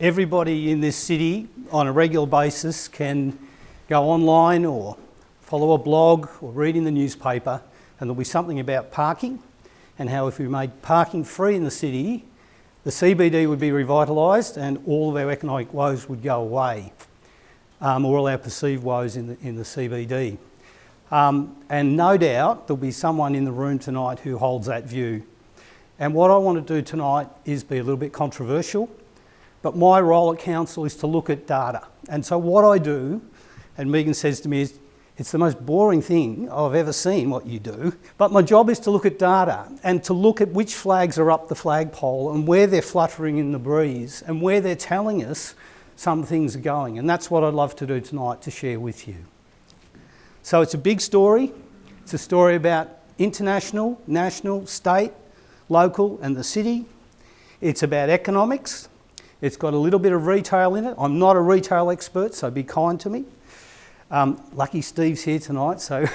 everybody in this city on a regular basis can go online or follow a blog or read in the newspaper, and there'll be something about parking and how if we made parking free in the city, the CBD would be revitalised and all of our economic woes would go away, or all our perceived woes in the CBD. And no doubt there'll be someone in the room tonight who holds that view. And what I want to do tonight is be a little bit controversial, but my role at council is to look at data. And so what I do, and Megan says to me, is it's the most boring thing I've ever seen what you do, but my job is to look at data and to look at which flags are up the flagpole and where they're fluttering in the breeze and where they're telling us some things are going. And that's what I'd love to do tonight, to share with you. So it's a big story. It's a story about international, national, state, local and the city. It's about economics. It's got a little bit of retail in it. I'm not a retail expert, so be kind to me. Lucky Steve's here tonight, so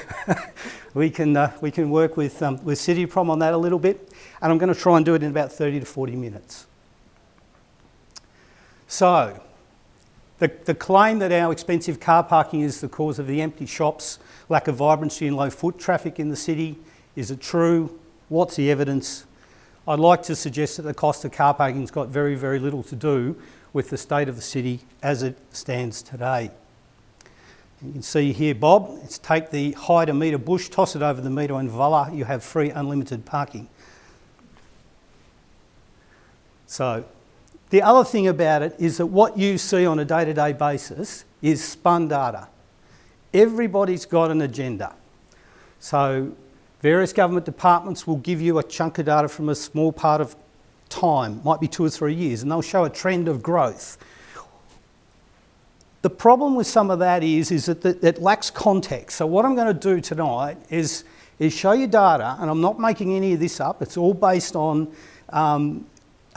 we can work with CityProm on that a little bit, and I'm going to try and do it in about 30 to 40 minutes. So, the claim that our expensive car parking is the cause of the empty shops, lack of vibrancy and low foot traffic in the city, is it true? What's the evidence? I'd like to suggest that the cost of car parking has got very, very little to do with the state of the city as it stands today. You can see here, Bob, it's take the hide a metre bush, toss it over the metre and voila, you have free unlimited parking. So, the other thing about it is that what you see on a day-to-day basis is spun data. Everybody's got an agenda. So, various government departments will give you a chunk of data from a small part of time, might be 2 or 3 years, and they'll show a trend of growth. The problem with some of that is that it lacks context. So what I'm going to do tonight is show you data, and I'm not making any of this up. It's all based on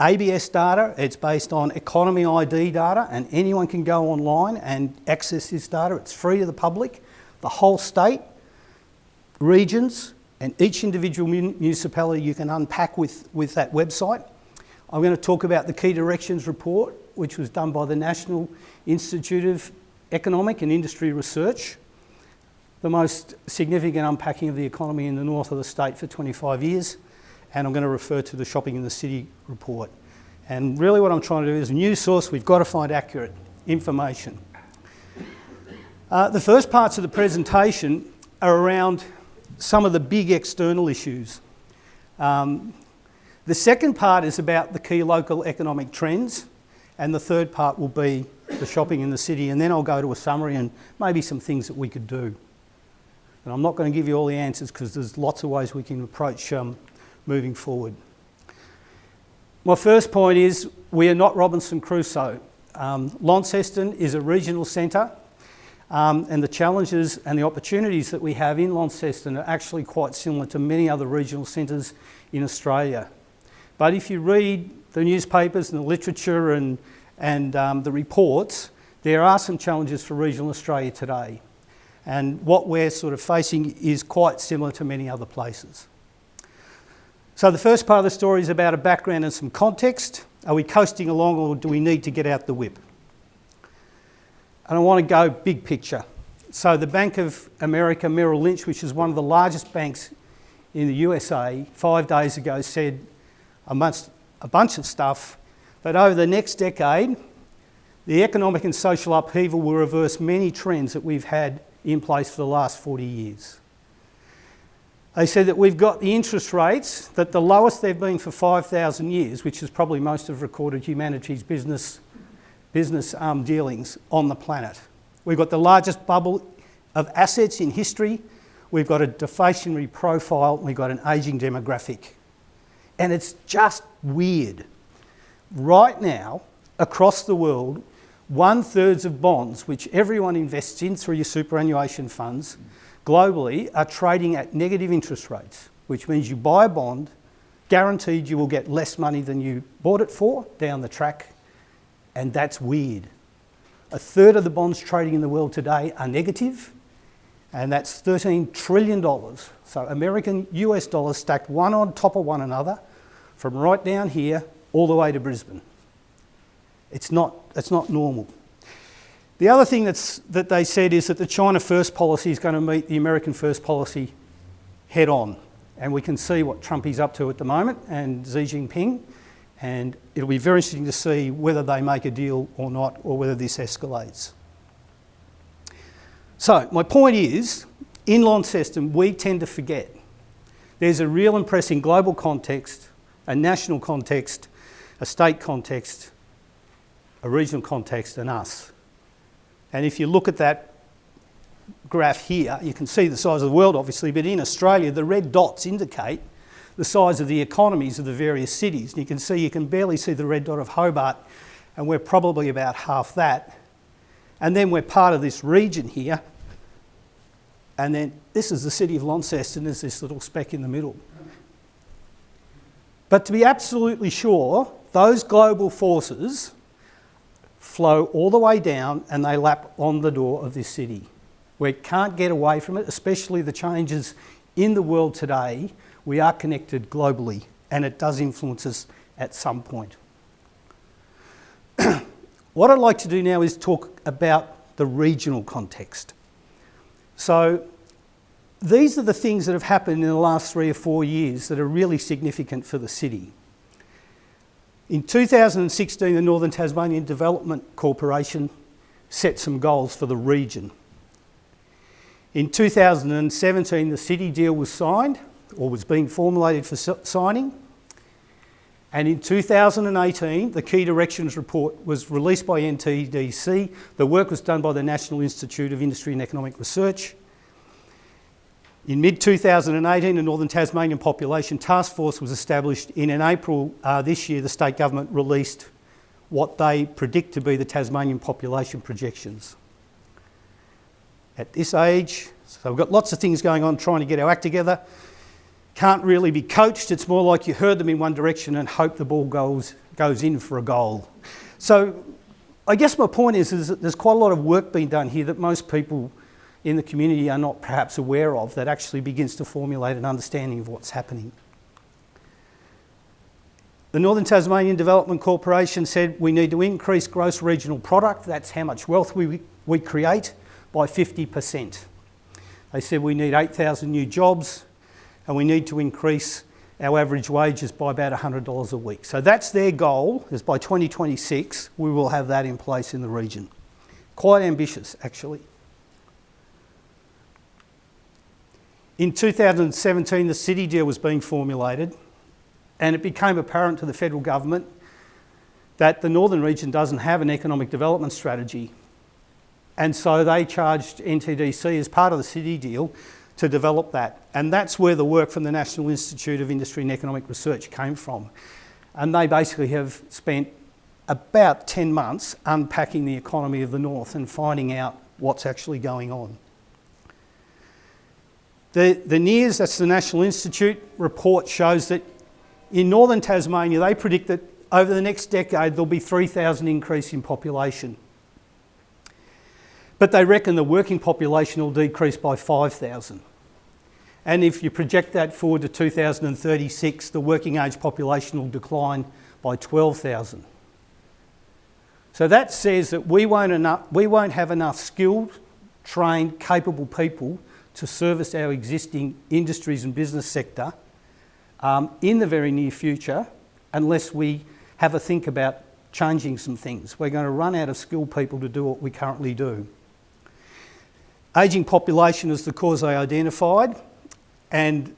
ABS data. It's based on economy ID data, and anyone can go online and access this data. It's free to the public, the whole state, regions, and each individual municipality you can unpack with that website. I'm going to talk about the Key Directions report, which was done by the National Institute of Economic and Industry Research, the most significant unpacking of the economy in the north of the state for 25 years. And I'm going to refer to the Shopping in the City report. And really what I'm trying to do is a news source, we've got to find accurate information. The first parts of the presentation are around some of the big external issues. The second part is about the key local economic trends, and the third part will be the shopping in the city, and then I'll go to a summary and maybe some things that we could do. And I'm not going to give you all the answers because there's lots of ways we can approach moving forward. My first point is we are not Robinson Crusoe. Launceston is a regional centre, and the challenges and the opportunities that we have in Launceston are actually quite similar to many other regional centres in Australia. But if you read the newspapers and the literature and the reports, there are some challenges for regional Australia today. And what we're sort of facing is quite similar to many other places. So the first part of the story is about a background and some context. Are we coasting along or do we need to get out the whip? And I want to go big picture. So the Bank of America Merrill Lynch, which is one of the largest banks in the USA, 5 days ago said amongst a bunch of stuff that over the next decade, the economic and social upheaval will reverse many trends that we've had in place for the last 40 years. They said that we've got the interest rates that the lowest they've been for 5,000 years, which is probably most of recorded humanities business dealings on the planet. We've got the largest bubble of assets in history. We've got a deflationary profile. We've got an ageing demographic. And it's just weird. Right now, across the world, 1/3 of bonds, which everyone invests in through your superannuation funds, globally are trading at negative interest rates, which means you buy a bond, guaranteed you will get less money than you bought it for down the track, and that's weird. 1/3 of the bonds trading in the world today are negative, and that's $13 trillion. So American US dollars stacked one on top of one another from right down here all the way to Brisbane. It's not normal. The other thing that they said is that the China First policy is going to meet the American First policy head on. And we can see what Trump is up to at the moment and Xi Jinping. And it'll be very interesting to see whether they make a deal or not, or whether this escalates. So my point is, in Launceston, we tend to forget. There's a real and pressing global context, a national context, a state context, a regional context, and us. And if you look at that graph here, you can see the size of the world, obviously, but in Australia, the red dots indicate the size of the economies of the various cities. And you can barely see the red dot of Hobart, and we're probably about half that. And then we're part of this region here. And then this is the City of Launceston, there's this little speck in the middle. But to be absolutely sure, those global forces flow all the way down and they lap on the door of this city. We can't get away from it, especially the changes in the world today. We are connected globally and it does influence us at some point. What I'd like to do now is talk about the regional context. So these are the things that have happened in the last 3 or 4 years that are really significant for the city. In 2016, the Northern Tasmanian Development Corporation set some goals for the region. In 2017, the city deal was signed, or was being formulated for signing. And in 2018, the Key Directions Report was released by NTDC. The work was done by the National Institute of Industry and Economic Research. In mid-2018, the Northern Tasmanian Population Task Force was established. In April this year, the state government released what they predict to be the Tasmanian population projections. At this age, so we've got lots of things going on trying to get our act together. Can't really be coached. It's more like you herd them in one direction and hope the ball goes in for a goal. So I guess my point is that there's quite a lot of work being done here that most people in the community are not perhaps aware of, that actually begins to formulate an understanding of what's happening. The Northern Tasmanian Development Corporation said we need to increase gross regional product, that's how much wealth we create, by 50%. They said we need 8,000 new jobs and we need to increase our average wages by about $100 a week. So that's their goal, is by 2026 we will have that in place in the region. Quite ambitious, actually. In 2017, the city deal was being formulated and it became apparent to the federal government that the northern region doesn't have an economic development strategy. And so they charged NTDC as part of the city deal to develop that. And that's where the work from the National Institute of Industry and Economic Research came from. And they basically have spent about 10 months unpacking the economy of the north and finding out what's actually going on. The NIRS, that's the National Institute report, shows that in northern Tasmania they predict that over the next decade there'll be 3,000 increase in population. But they reckon the working population will decrease by 5,000. And if you project that forward to 2036, the working age population will decline by 12,000. So that says that we won't have enough skilled, trained, capable people to service our existing industries and business sector in the very near future unless we have a think about changing some things. We're going to run out of skilled people to do what we currently do. Ageing population is the cause they identified, and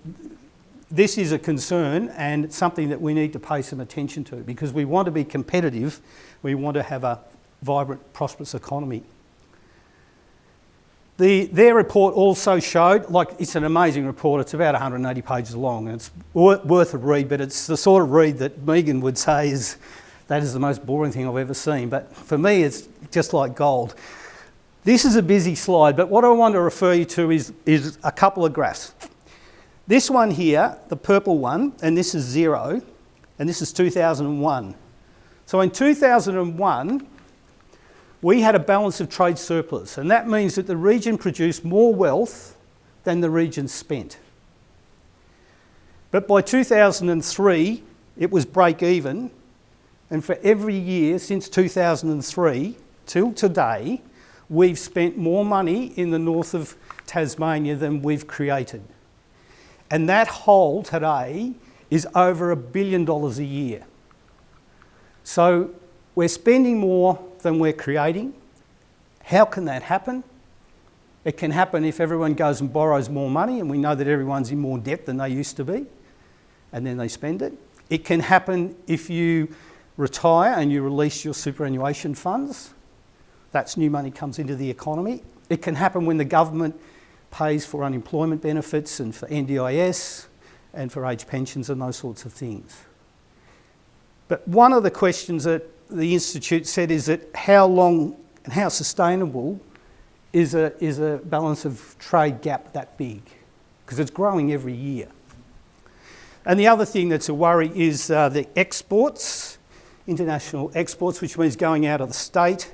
this is a concern and it's something that we need to pay some attention to because we want to be competitive, we want to have a vibrant, prosperous economy. Their report also showed, it's an amazing report, it's about 180 pages long and it's worth a read, but it's the sort of read that Megan would say that is the most boring thing I've ever seen, but for me it's just like gold. This is a busy slide, but what I want to refer you to is a couple of graphs. This one here, the purple one, and this is 0, and this is 2001. So in 2001, we had a balance of trade surplus, and that means that the region produced more wealth than the region spent. But by 2003, it was break even, And for every year since 2003 till today, we've spent more money in the north of Tasmania than we've created. And that hole today is over $1 billion a year. So we're spending more than we're creating. How can that happen? It can happen if everyone goes and borrows more money, and we know that everyone's in more debt than they used to be, and then they spend it. It can happen if you retire and you release your superannuation funds. That's new money comes into the economy. It can happen when the government pays for unemployment benefits and for NDIS and for age pensions and those sorts of things. But one of the questions that the Institute said is that how long and how sustainable is a balance of trade gap that big? Because it's growing every year. And the other thing that's a worry is the exports, international exports, which means going out of the state,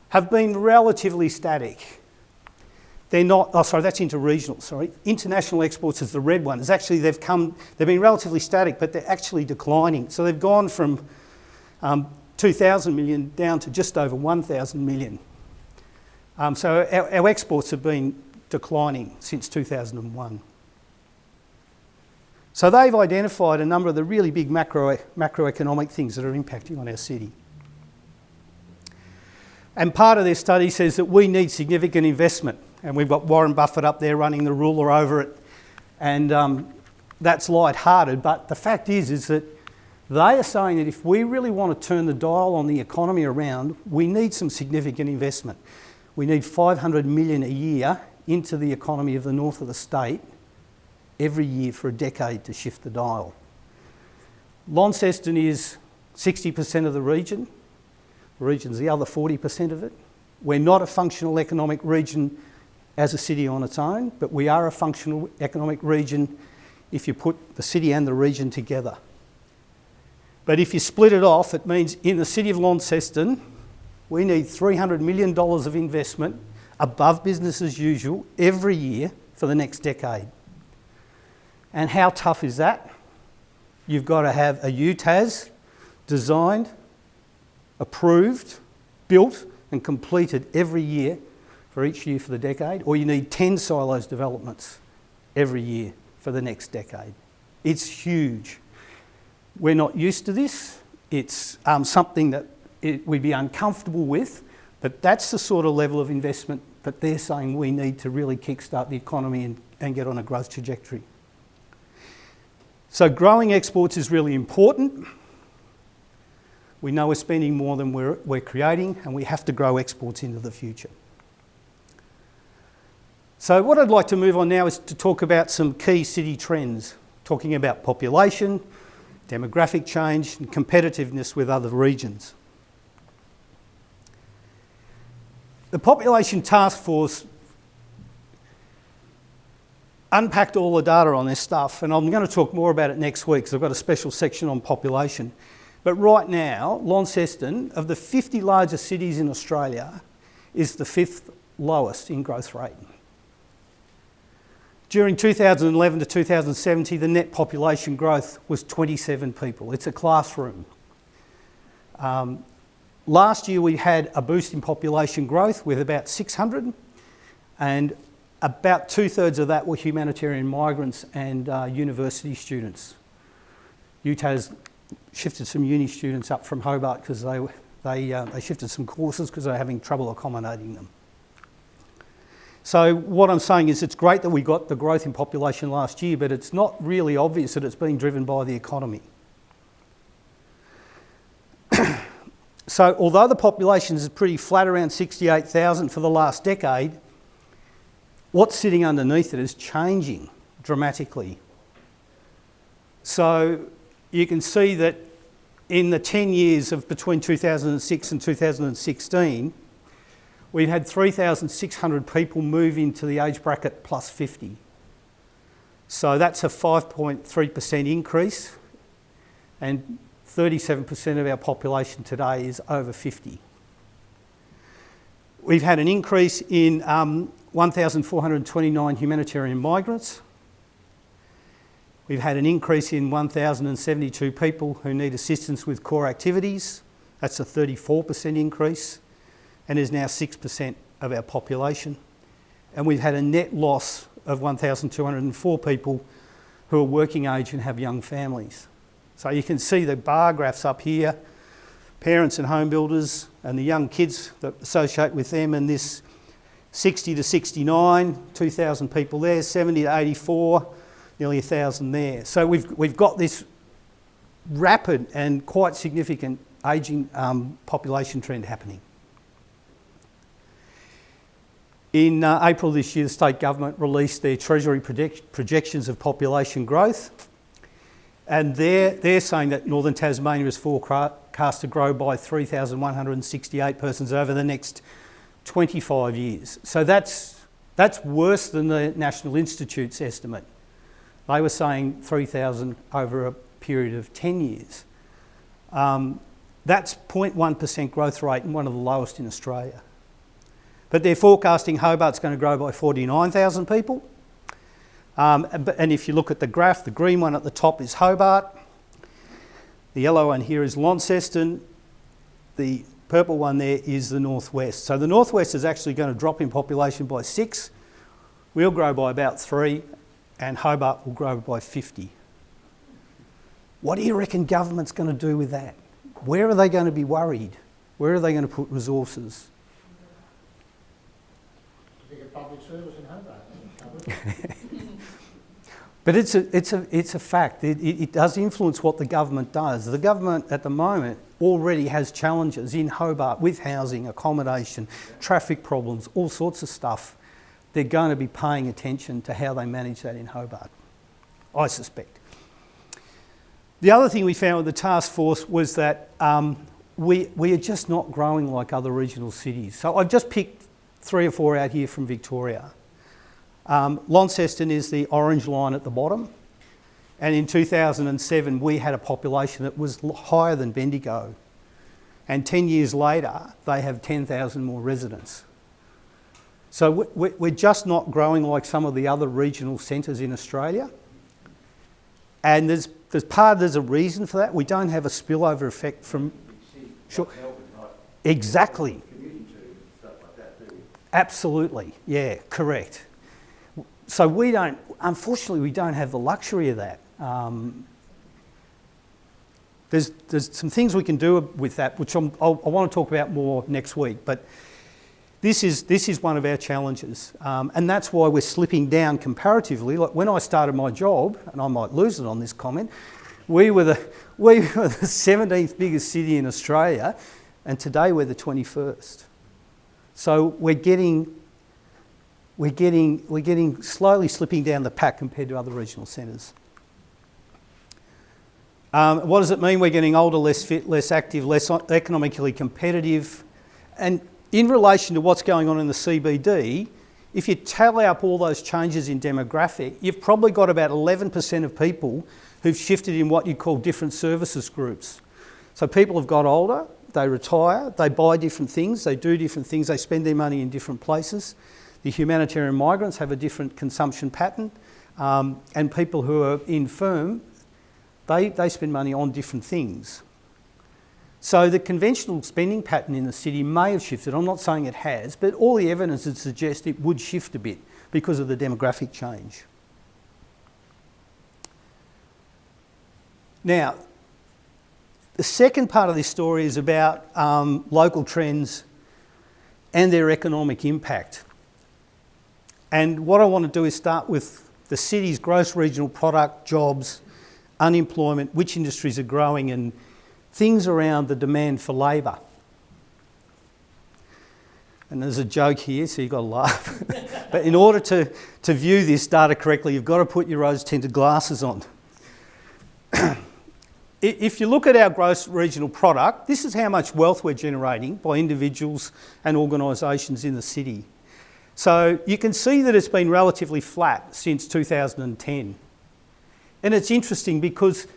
have been relatively static. They're not, oh sorry, that's interregional, sorry. International exports is the red one. It's actually, they've been relatively static, but they're actually declining. So they've gone from 2,000 million down to just over 1,000 million. So our exports have been declining since 2001. So they've identified a number of the really big macroeconomic things that are impacting on our city. And part of their study says that we need significant investment. And we've got Warren Buffett up there running the ruler over it. And that's light-hearted. But the fact is that they are saying that if we really want to turn the dial on the economy around, we need some significant investment. We need $500 million a year into the economy of the north of the state every year for a decade to shift the dial. Launceston is 60% of the region. The region's the other 40% of it. We're not a functional economic region as a city on its own, but we are a functional economic region if you put the city and the region together. But if you split it off, it means in the City of Launceston, we need $300 million of investment above business as usual every year for the next decade. And how tough is that? You've got to have a UTAS designed, approved, built and completed every year for each year for the decade, or you need 10 silos developments every year for the next decade. It's huge. We're not used to this. It's something that we'd be uncomfortable with, but that's the sort of level of investment that they're saying we need to really kickstart the economy and get on a growth trajectory. So growing exports is really important. We know we're spending more than we're creating, and we have to grow exports into the future. So what I'd like to move on now is to talk about some key city trends, talking about population, demographic change and competitiveness with other regions. The Population Task Force unpacked all the data on this stuff, and I'm going to talk more about it next week because I've got a special section on population. But right now, Launceston, of the 50 largest cities in Australia, is the 5th lowest in growth rate. During 2011 to 2017, the net population growth was 27 people. It's a classroom. Last year we had a boost in population growth with about 600, and about 2/3 of that were humanitarian migrants and university students. UTAS shifted some uni students up from Hobart because they shifted some courses because they were having trouble accommodating them. So what I'm saying is it's great that we got the growth in population last year, but it's not really obvious that it's being driven by the economy. So although the population is pretty flat around 68,000 for the last decade, what's sitting underneath it is changing dramatically. So you can see that in the 10 years of between 2006 and 2016, we've had 3,600 people move into the age bracket plus 50. So that's a 5.3% increase, and 37% of our population today is over 50. We've had an increase in 1,429 humanitarian migrants, We've had an increase in 1,072 people who need assistance with core activities. That's a 34% increase, and is now 6% of our population. And we've had a net loss of 1,204 people who are working age and have young families. So you can see the bar graphs up here, parents and home builders and the young kids that associate with them, and this 60 to 69, 2,000 people there, 70 to 84, nearly 1,000 there. So we've got this rapid and quite significant ageing population trend happening. In April this year, the state government released their Treasury projections of population growth, and they're saying that Northern Tasmania is forecast to grow by 3,168 persons over the next 25 years. So that's worse than the National Institute's estimate. They were saying 3,000 over a period of 10 years. That's 0.1% growth rate and one of the lowest in Australia. But they're forecasting Hobart's going to grow by 49,000 people. And if you look at the graph, the green one at the top is Hobart. The yellow one here is Launceston. The purple one there is the northwest. So the northwest is actually going to drop in population by 6. We'll grow by about 3, and Hobart will grow by 50. What do you reckon government's going to do with that? Where are they going to be worried? Where are they going to put resources? Public service in Hobart. But it's a fact. It does influence what the government does. The government at the moment already has challenges in Hobart with housing, accommodation, traffic problems, all sorts of stuff. They're going to be paying attention to how they manage that in Hobart, I suspect. The other thing we found with the task force was that we are just not growing like other regional cities. So I've just picked 3 or 4 out here from Victoria. Launceston is the orange line at the bottom, and in 2007 we had a population that was higher than Bendigo, and 10 years later they have 10,000 more residents. So we're just not growing like some of the other regional centres in Australia, and there's a reason for that. We don't have a spillover effect from... Sure. Exactly. Absolutely, yeah, correct. So unfortunately we don't have the luxury of that. There's some things we can do with that, which I want to talk about more next week, but this is one of our challenges, and that's why we're slipping down comparatively. Like when I started my job, and I might lose it on this comment, we were the 17th biggest city in Australia, and today we're the 21st. So we're getting slowly slipping down the pack compared to other regional centres. What does it mean? We're getting older, less fit, less active, less economically competitive. And in relation to what's going on in the CBD, if you tally up all those changes in demographic, you've probably got about 11% of people who've shifted in what you call different services groups. So people have got older, they retire, they buy different things, they do different things, they spend their money in different places. The humanitarian migrants have a different consumption pattern, and people who are infirm, they spend money on different things. So the conventional spending pattern in the city may have shifted. I'm not saying it has, but all the evidence would suggest it would shift a bit because of the demographic change. Now, the second part of this story is about local trends and their economic impact. And what I want to do is start with the city's gross regional product, jobs, unemployment, which industries are growing, and things around the demand for labour. And there's a joke here, so you've got to laugh. But in order to view this data correctly, you've got to put your rose-tinted glasses on. If you look at our gross regional product, this is how much wealth we're generating by individuals and organisations in the city. So you can see that it's been relatively flat since 2010. And it's interesting because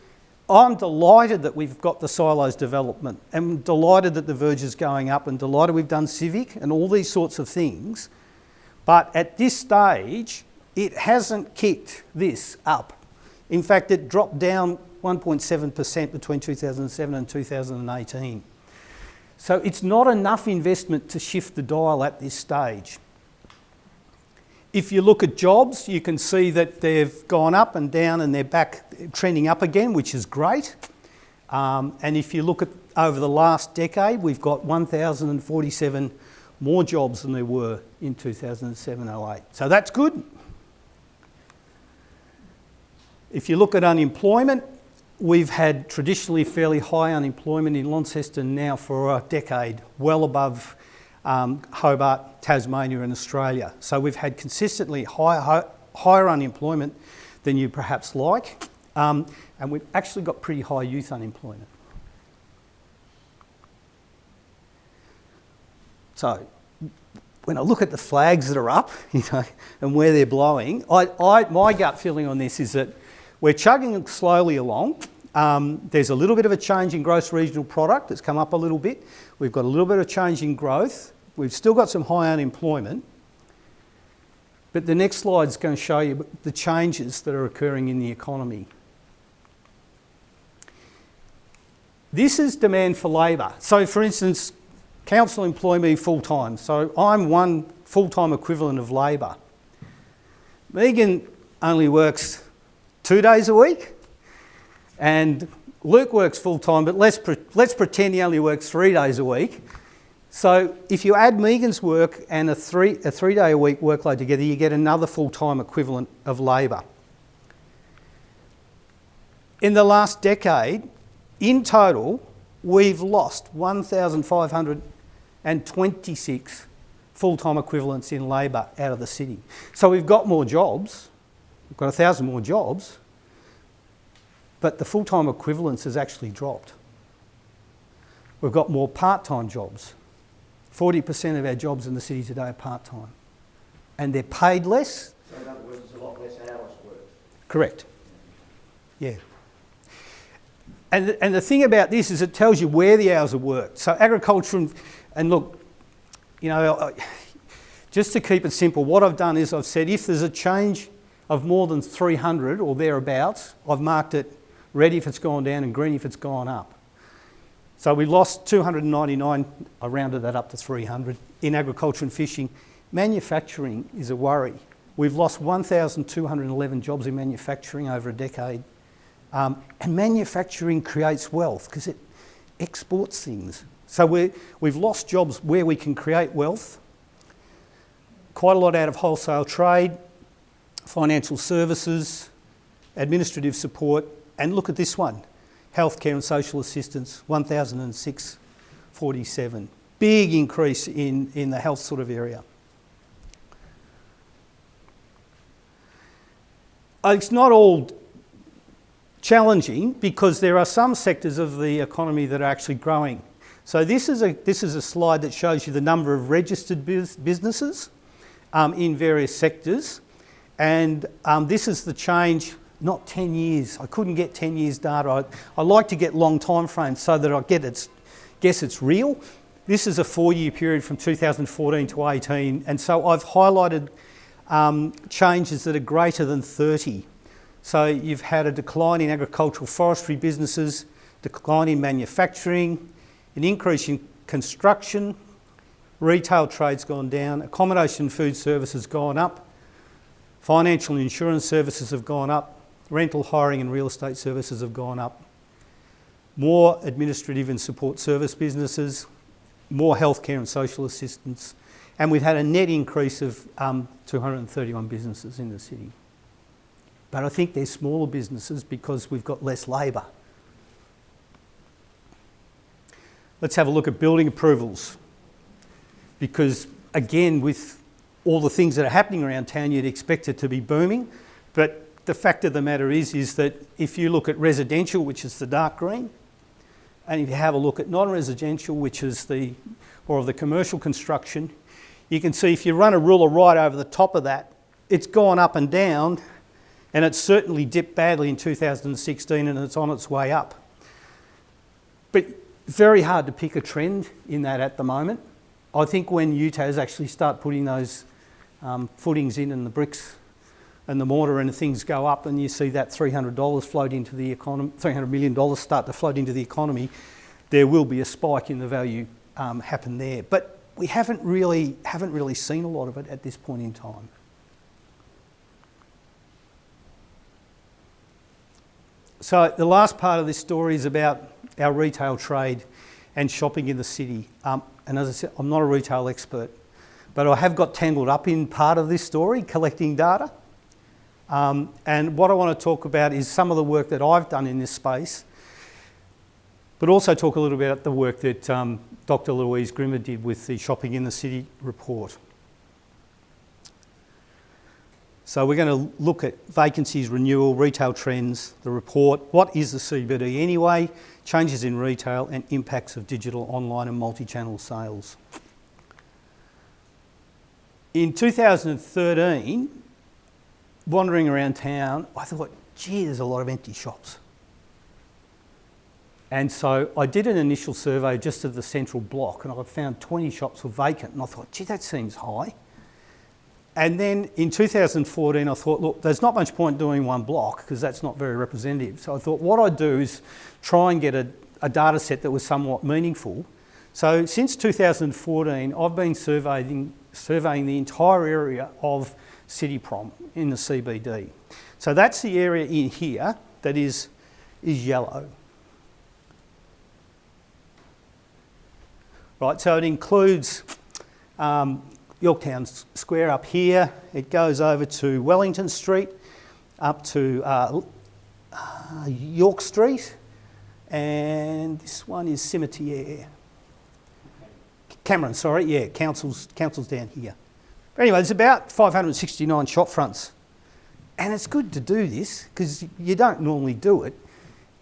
I'm delighted that we've got the silos development, and delighted that the verge is going up, and delighted we've done civic and all these sorts of things. But at this stage, it hasn't kicked this up. In fact, it dropped down 1.7% between 2007 and 2018. So it's not enough investment to shift the dial at this stage. If you look at jobs, you can see that they've gone up and down and they're back trending up again, which is great. And if you look at over the last decade, we've got 1,047 more jobs than there were in 2007-08. So that's good. If you look at unemployment, we've had traditionally fairly high unemployment in Launceston now for a decade, well above Hobart, Tasmania and Australia. So we've had consistently higher unemployment than you perhaps like, and we've actually got pretty high youth unemployment. So when I look at the flags that are up, and where they're blowing, my gut feeling on this is that we're chugging slowly along. There's a little bit of a change in gross regional product that's come up a little bit. We've got a little bit of change in growth. We've still got some high unemployment. But the next slide is going to show you the changes that are occurring in the economy. This is demand for labour. So for instance, council employ me full-time. So I'm one full-time equivalent of labour. Megan only works 2 days a week, and Luke works full-time, but let's pretend he only works 3 days a week. So if you add Megan's work and a three-day-a-week workload together, you get another full-time equivalent of labour. In the last decade, in total, we've lost 1,526 full-time equivalents in labour out of the city. So we've got more jobs, we've got 1,000 more jobs, but the full-time equivalence has actually dropped. We've got more part-time jobs. 40% of our jobs in the city today are part-time. And they're paid less. So in other words, there's a lot less hours worked. Correct. Yeah. And the thing about this is it tells you where the hours are worked. So agriculture and look, just to keep it simple, what I've done is I've said if there's a change of more than 300 or thereabouts, I've marked it red if it's gone down and green if it's gone up. So we lost 299, I rounded that up to 300, in agriculture and fishing. Manufacturing is a worry. We've lost 1,211 jobs in manufacturing over a decade. And manufacturing creates wealth because it exports things. So we've lost jobs where we can create wealth. Quite a lot out of wholesale trade, financial services, administrative support, and look at this one. Healthcare and social assistance, 1,647. Big increase in the health sort of area. It's not all challenging because there are some sectors of the economy that are actually growing. So this is a slide that shows you the number of registered businesses in various sectors, and this is the change. Not 10 years. I couldn't get 10 years data. I like to get long time frames so that I guess it's real. This is a 4-year period from 2014 to 18, and so I've highlighted changes that are greater than 30. So you've had a decline in agricultural forestry businesses, decline in manufacturing, an increase in construction, retail trade's gone down, accommodation and food services gone up, financial and insurance services have gone up, rental, hiring and real estate services have gone up. More administrative and support service businesses, more healthcare and social assistance, and we've had a net increase of 231 businesses in the city. But I think they're smaller businesses because we've got less labour. Let's have a look at building approvals. Because again, with all the things that are happening around town, you'd expect it to be booming, but the fact of the matter is that if you look at residential, which is the dark green, and if you have a look at non-residential, which is the commercial construction, you can see if you run a ruler right over the top of that, it's gone up and down, and it's certainly dipped badly in 2016 and it's on its way up. But very hard to pick a trend in that at the moment. I think when UTAS actually start putting those footings in and the bricks and the mortar and things go up, and you see that $300 float into the economy, $300 million start to float into the economy, there will be a spike in the value happen there. But we haven't really seen a lot of it at this point in time. So the last part of this story is about our retail trade and shopping in the city. And as I said, I'm not a retail expert, but I have got tangled up in part of this story, collecting data. And what I want to talk about is some of the work that I've done in this space, but also talk a little bit about the work that Dr. Louise Grimmer did with the Shopping in the City report. So we're going to look at vacancies, renewal, retail trends, the report, what is the CBD anyway, changes in retail and impacts of digital, online and multi-channel sales. In 2013, wandering around town, I thought, gee, there's a lot of empty shops. And so I did an initial survey just of the central block, and I found 20 shops were vacant, and I thought, gee, that seems high. And then in 2014, I thought, look, there's not much point doing one block because that's not very representative. So I thought what I'd do is try and get a data set that was somewhat meaningful. So since 2014, I've been surveying the entire area of City Prom in the CBD. So that's the area in here that is yellow. Right, so it includes Yorktown Square up here. It goes over to Wellington Street, up to York Street, and this one is Cimetière. Cameron, sorry, yeah, council's down here. But anyway, there's about 569 shop fronts. And it's good to do this because you don't normally do it.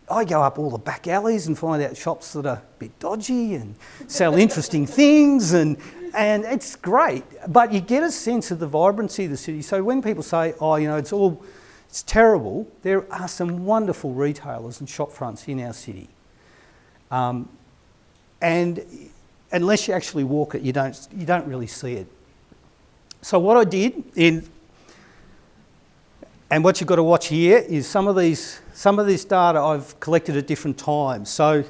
I go up all the back alleys and find out shops that are a bit dodgy and sell interesting things, and it's great. But you get a sense of the vibrancy of the city. So when people say, oh, you know, it's terrible, there are some wonderful retailers and shop fronts in our city. And unless you actually walk it, you don't really see it. So what I did and what you've got to watch here is some of this data I've collected at different times. So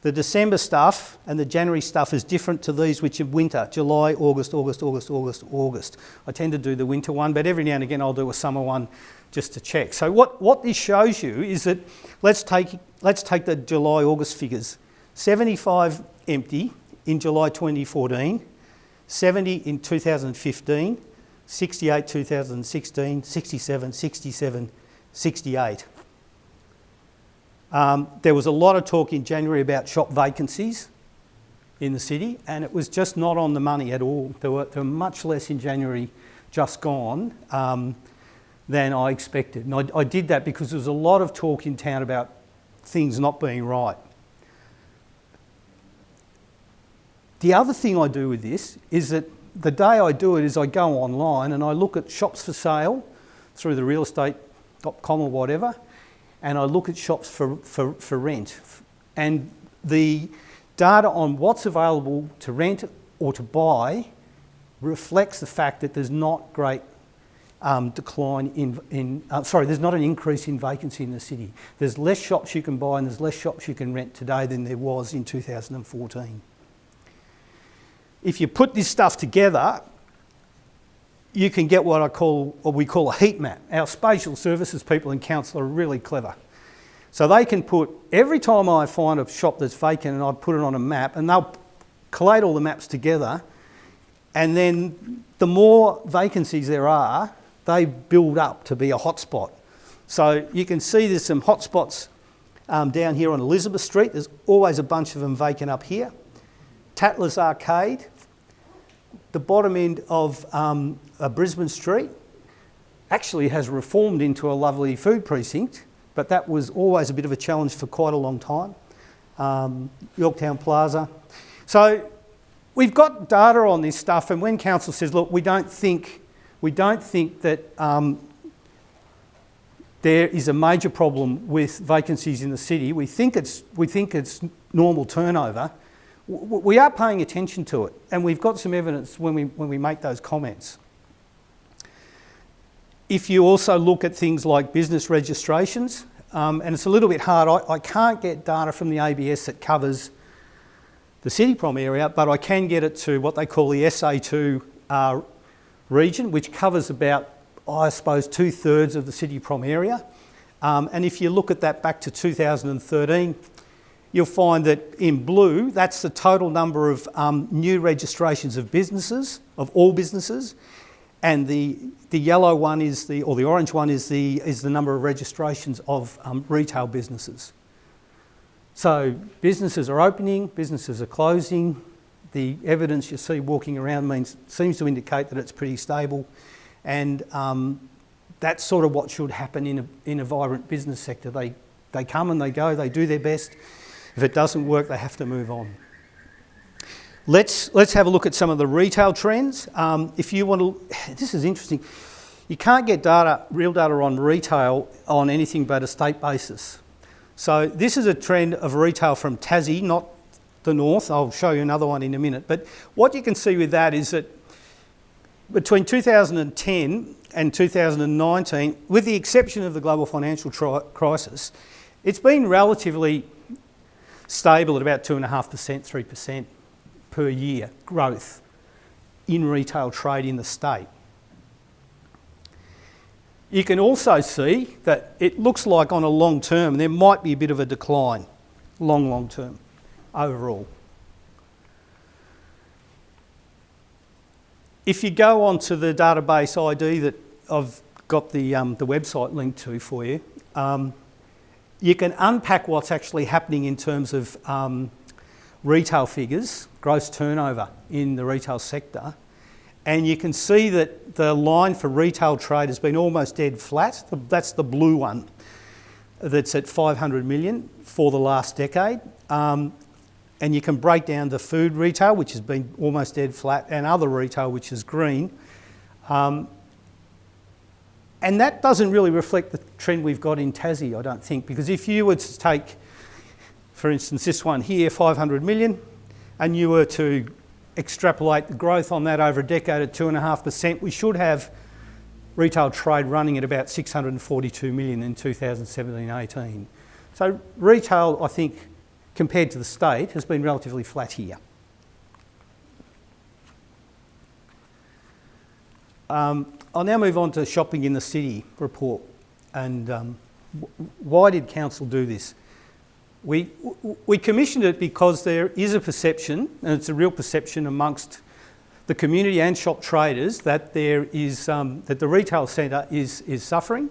the December stuff and the January stuff is different to these, which are winter, July, August. I tend to do the winter one, but every now and again I'll do a summer one just to check. So what this shows you is that let's take the July, August figures. 75 empty in July 2014, 70 in 2015, 68 2016, 67, 67, 68. There was a lot of talk in January about shop vacancies in the city, and it was just not on the money at all. There were much less in January just gone than I expected. And I did that because there was a lot of talk in town about things not being right. The other thing I do with this is that the day I do it is I go online and I look at shops for sale through the realestate.com or whatever, and I look at shops for rent. And the data on what's available to rent or to buy reflects the fact that there's not great there's not an increase in vacancy in the city. There's less shops you can buy and there's less shops you can rent today than there was in 2014. If you put this stuff together, you can get what we call a heat map. Our spatial services people in council are really clever. So they can put, every time I find a shop that's vacant and I put it on a map, and they'll collate all the maps together, and then the more vacancies there are, they build up to be a hotspot. So you can see there's some hotspots down here on Elizabeth Street. There's always a bunch of them vacant up here. Tatler's Arcade, the bottom end of Brisbane Street, actually has reformed into a lovely food precinct, but that was always a bit of a challenge for quite a long time. Yorktown Plaza. So we've got data on this stuff, and when council says, look, we don't think that there is a major problem with vacancies in the city, we think it's normal turnover, we are paying attention to it, and we've got some evidence when we make those comments. If you also look at things like business registrations, and it's a little bit hard, I can't get data from the ABS that covers the CityProm area, but I can get it to what they call the SA2 region, which covers about, I suppose, 2/3 of the CityProm area. And if you look at that back to 2013, you'll find that in blue, that's the total number of new registrations of businesses, of all businesses, and the yellow one is or the orange one is the number of registrations of retail businesses. So businesses are opening, businesses are closing. The evidence you see walking around seems to indicate that it's pretty stable, and that's sort of what should happen in a vibrant business sector. They come and they go, they do their best. If it doesn't work, they have to move on. Let's have a look at some of the retail trends. If you want to, this is interesting. You can't get real data on retail on anything but a state basis. So this is a trend of retail from Tassie, not the north. I'll show you another one in a minute. But what you can see with that is that between 2010 and 2019, with the exception of the global financial crisis, it's been relatively stable at about 2.5%, 3% per year growth in retail trade in the state. You can also see that it looks like on a long term there might be a bit of a decline, long term overall. If you go onto the database ID that I've got the website linked to for you, you can unpack what's actually happening in terms of retail figures, gross turnover in the retail sector, and you can see that the line for retail trade has been almost dead flat. That's the blue one that's at 500 million for the last decade. And you can break down the food retail, which has been almost dead flat, and other retail, which is green. And that doesn't really reflect the trend we've got in Tassie, I don't think, because if you were to take, for instance, this one here, 500 million, and you were to extrapolate the growth on that over a decade at 2.5%, we should have retail trade running at about 642 million in 2017-18. So retail, I think, compared to the state, has been relatively flat here. I'll now move on to shopping in the city report. And why did council do this? We commissioned it because there is a perception, and it's a real perception amongst the community and shop traders, that there is that the retail centre is suffering,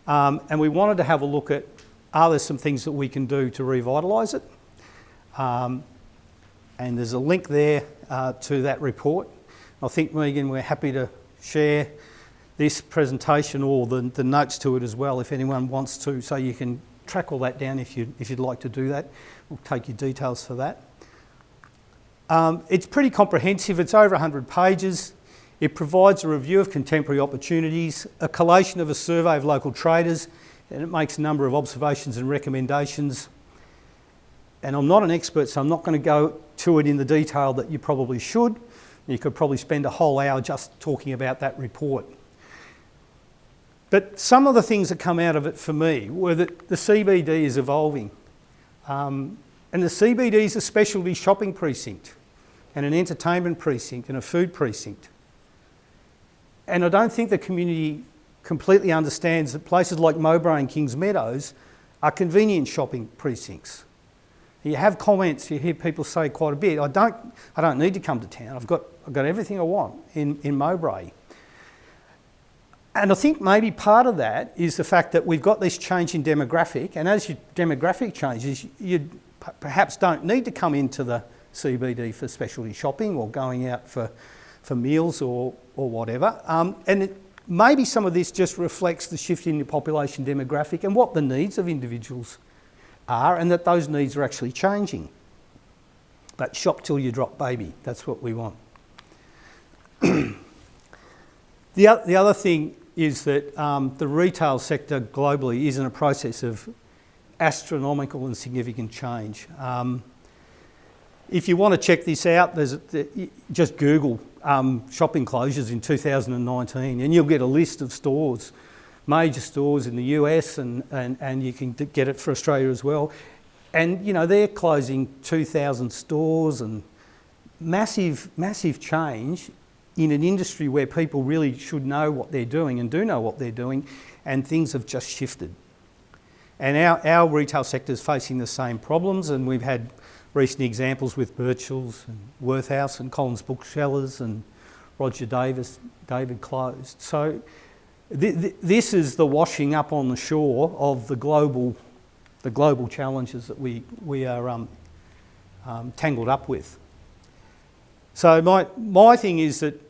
and we wanted to have a look at, are there some things that we can do to revitalise it? And there's a link there to that report. I think, Megan, we're happy to share this presentation or the notes to it as well if anyone wants to, so you can track all that down if you'd like to do that. We'll take your details for that. It's pretty comprehensive. It's over 100 pages. It provides a review of contemporary opportunities, a collation of a survey of local traders, and it makes a number of observations and recommendations. And I'm not an expert, so I'm not going to go to it in the detail that you probably should. You could probably spend a whole hour just talking about that report. But some of the things that come out of it for me were that the CBD is evolving. And the CBD is a specialty shopping precinct and an entertainment precinct and a food precinct. And I don't think the community completely understands that places like Mowbray and Kings Meadows are convenient shopping precincts. You have comments, you hear people say quite a bit, I don't need to come to town, I've got everything I want in Mowbray. And I think maybe part of that is the fact that we've got this change in demographic, and as your demographic changes, you perhaps don't need to come into the CBD for specialty shopping or going out for meals or whatever. Maybe some of this just reflects the shift in the population demographic and what the needs of individuals are, and that those needs are actually changing. But shop till you drop, baby. That's what we want. The other thing is that the retail sector globally is in a process of astronomical and significant change. If you want to check this out, just Google shopping closures in 2019 and you'll get a list of stores, major stores in the US and you can get it for Australia as well. And, you know, they're closing 2,000 stores and massive change in an industry where people really should know what they're doing and do know what they're doing, and things have just shifted. And our retail sector is facing the same problems, and we've had recent examples with Birchall's and Worth House and Collins Booksellers and Roger David closed. So this is the washing up on the shore of the global challenges that we are tangled up with. So my thing is that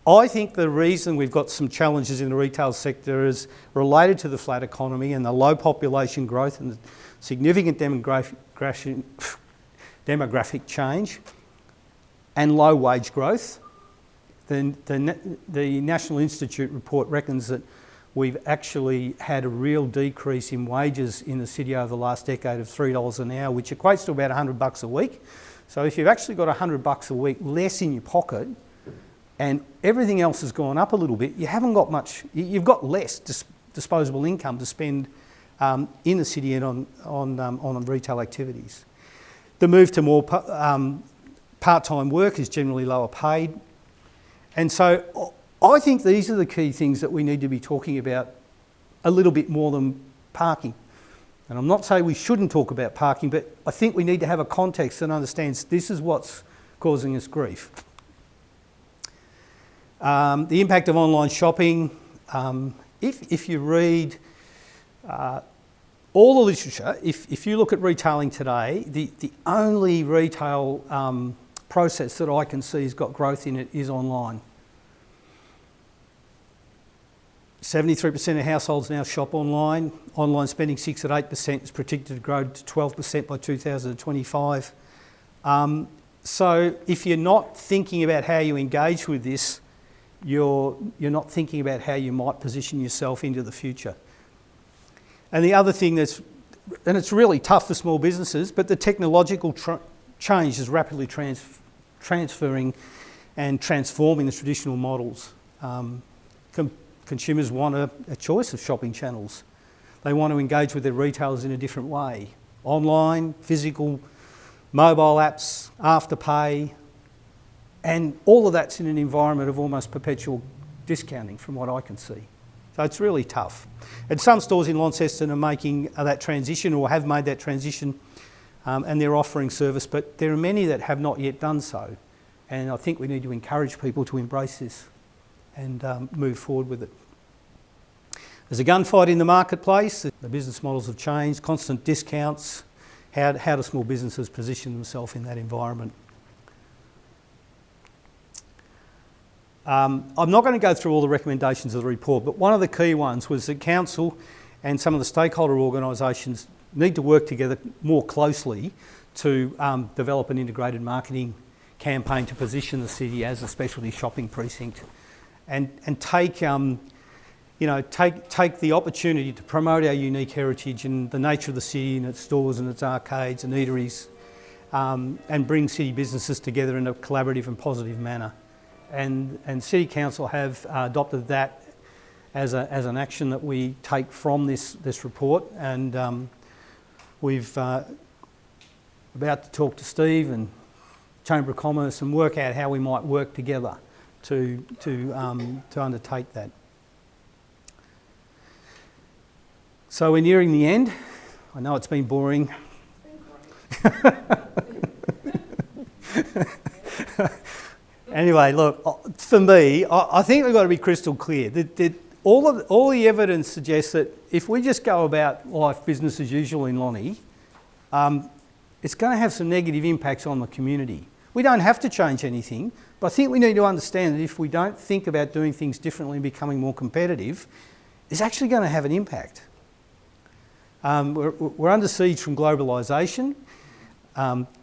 I think the reason we've got some challenges in the retail sector is related to the flat economy and the low population growth and the significant demographic change and low wage growth. The National Institute report reckons that we've actually had a real decrease in wages in the city over the last decade of $3 an hour, which equates to about $100 a week. So if you've actually got $100 a week less in your pocket and everything else has gone up a little bit, you haven't got much, you've got less disposable income to spend in the city and on retail activities. The move to more part-time work is generally lower paid. And so I think these are the key things that we need to be talking about a little bit more than parking. And I'm not saying we shouldn't talk about parking, but I think we need to have a context that understands this is what's causing us grief. The impact of online shopping. If you read all the literature, if you look at retailing today, the only retail process that I can see has got growth in it is online. 73% of households now shop online. Online spending 6 at 8% is predicted to grow to 12% by 2025. So if you're not thinking about how you engage with this, you're not thinking about how you might position yourself into the future. And the other thing and it's really tough for small businesses, but the technological change is rapidly transferring and transforming the traditional models. Consumers want a choice of shopping channels. They want to engage with their retailers in a different way. Online, physical, mobile apps, Afterpay, and all of that's in an environment of almost perpetual discounting from what I can see. So it's really tough. And some stores in Launceston are making that transition or have made that transition and they're offering service, but there are many that have not yet done so. And I think we need to encourage people to embrace this and move forward with it. There's a gunfight in the marketplace. The business models have changed, constant discounts. How do small businesses position themselves in that environment? I'm not going to go through all the recommendations of the report, but one of the key ones was that council and some of the stakeholder organisations need to work together more closely to develop an integrated marketing campaign to position the city as a specialty shopping precinct, and take the opportunity to promote our unique heritage and the nature of the city and its stores and its arcades and eateries, and bring city businesses together in a collaborative and positive manner. And City Council have adopted that as an action that we take from this report, and we've about to talk to Steve and Chamber of Commerce and work out how we might work together to undertake that. So we're nearing the end. I know it's been boring. Anyway, look, for me, I think we've got to be crystal clear. All the evidence suggests that if we just go about life business as usual in Lonnie, it's going to have some negative impacts on the community. We don't have to change anything, but I think we need to understand that if we don't think about doing things differently and becoming more competitive, it's actually going to have an impact. We're under siege from globalisation,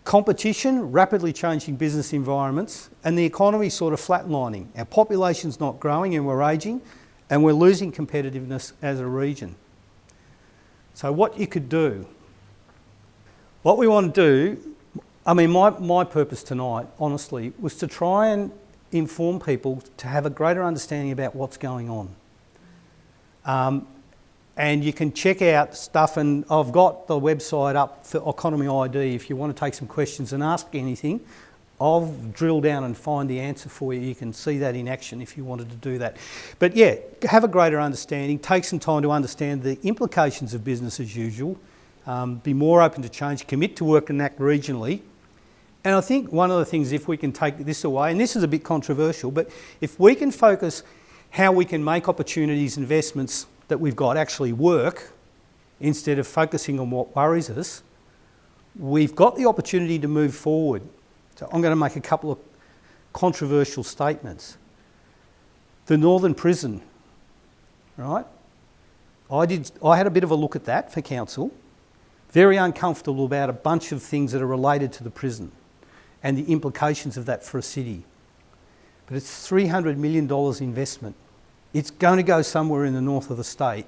competition, rapidly changing business environments, and the economy sort of flatlining. Our population's not growing and we're ageing, and we're losing competitiveness as a region. So what you could do, what we want to do, I mean, my purpose tonight, honestly, was to try and inform people to have a greater understanding about what's going on. And you can check out stuff, and I've got the website up for Economy ID if you want to take some questions and ask anything. I'll drill down and find the answer for you. You can see that in action if you wanted to do that. But yeah, have a greater understanding, take some time to understand the implications of business as usual, be more open to change, commit to work and act regionally. And I think one of the things, if we can take this away, and this is a bit controversial, but if we can focus how we can make opportunities, investments that we've got actually work, instead of focusing on what worries us, we've got the opportunity to move forward. So I'm going to make a couple of controversial statements. The Northern Prison, right? I had a bit of a look at that for council. Very uncomfortable about a bunch of things that are related to the prison and the implications of that for a city. But it's $300 million investment. It's going to go somewhere in the north of the state.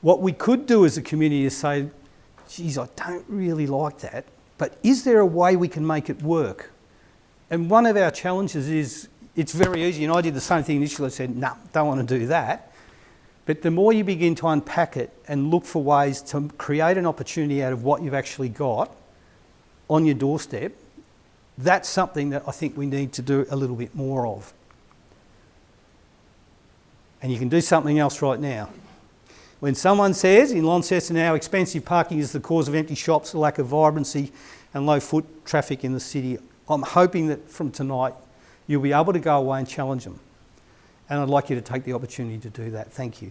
What we could do as a community is say, geez, I don't really like that, but is there a way we can make it work? And one of our challenges is, it's very easy, and I did the same thing initially. I said, no, don't want to do that. But the more you begin to unpack it and look for ways to create an opportunity out of what you've actually got on your doorstep, that's something that I think we need to do a little bit more of. And you can do something else right now. When someone says in Launceston how expensive parking is the cause of empty shops, the lack of vibrancy and low foot traffic in the city, I'm hoping that from tonight you'll be able to go away and challenge them. And I'd like you to take the opportunity to do that. Thank you.